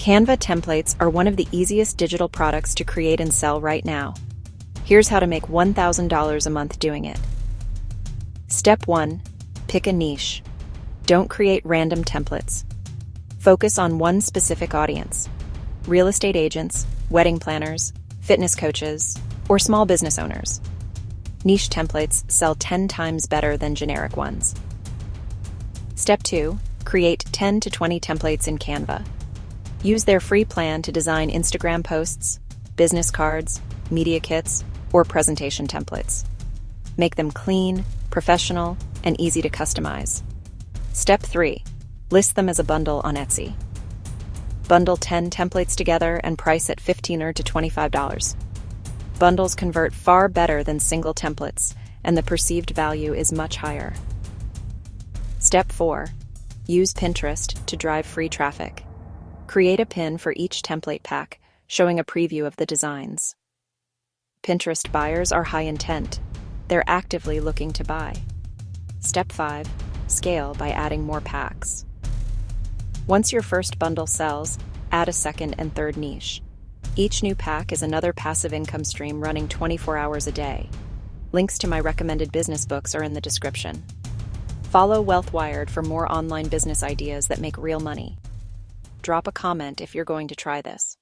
Canva templates are one of the easiest digital products to create and sell right now. Here's how to make $1,000 a month doing it. Step 1. Pick a niche. Don't create random templates. Focus on one specific audience: real estate agents, wedding planners, fitness coaches, or small business owners. Niche templates sell 10 times better than generic ones. Step 2. Create 10 to 20 templates in Canva. Use their free plan to design Instagram posts, business cards, media kits, or presentation templates. Make them clean, professional, and easy to customize. Step 3. List them as a bundle on Etsy. Bundle 10 templates together and price at $15 to $25. Bundles convert far better than single templates, and the perceived value is much higher. Step 4. Use Pinterest to drive free traffic. Create a pin for each template pack, showing a preview of the designs. Pinterest buyers are high intent. They're actively looking to buy. Step 5. Scale by adding more packs. Once your first bundle sells, add a second and third niche. Each new pack is another passive income stream running 24 hours a day. Links to my recommended business books are in the description. Follow WealthWired for more online business ideas that make real money. Drop a comment if you're going to try this.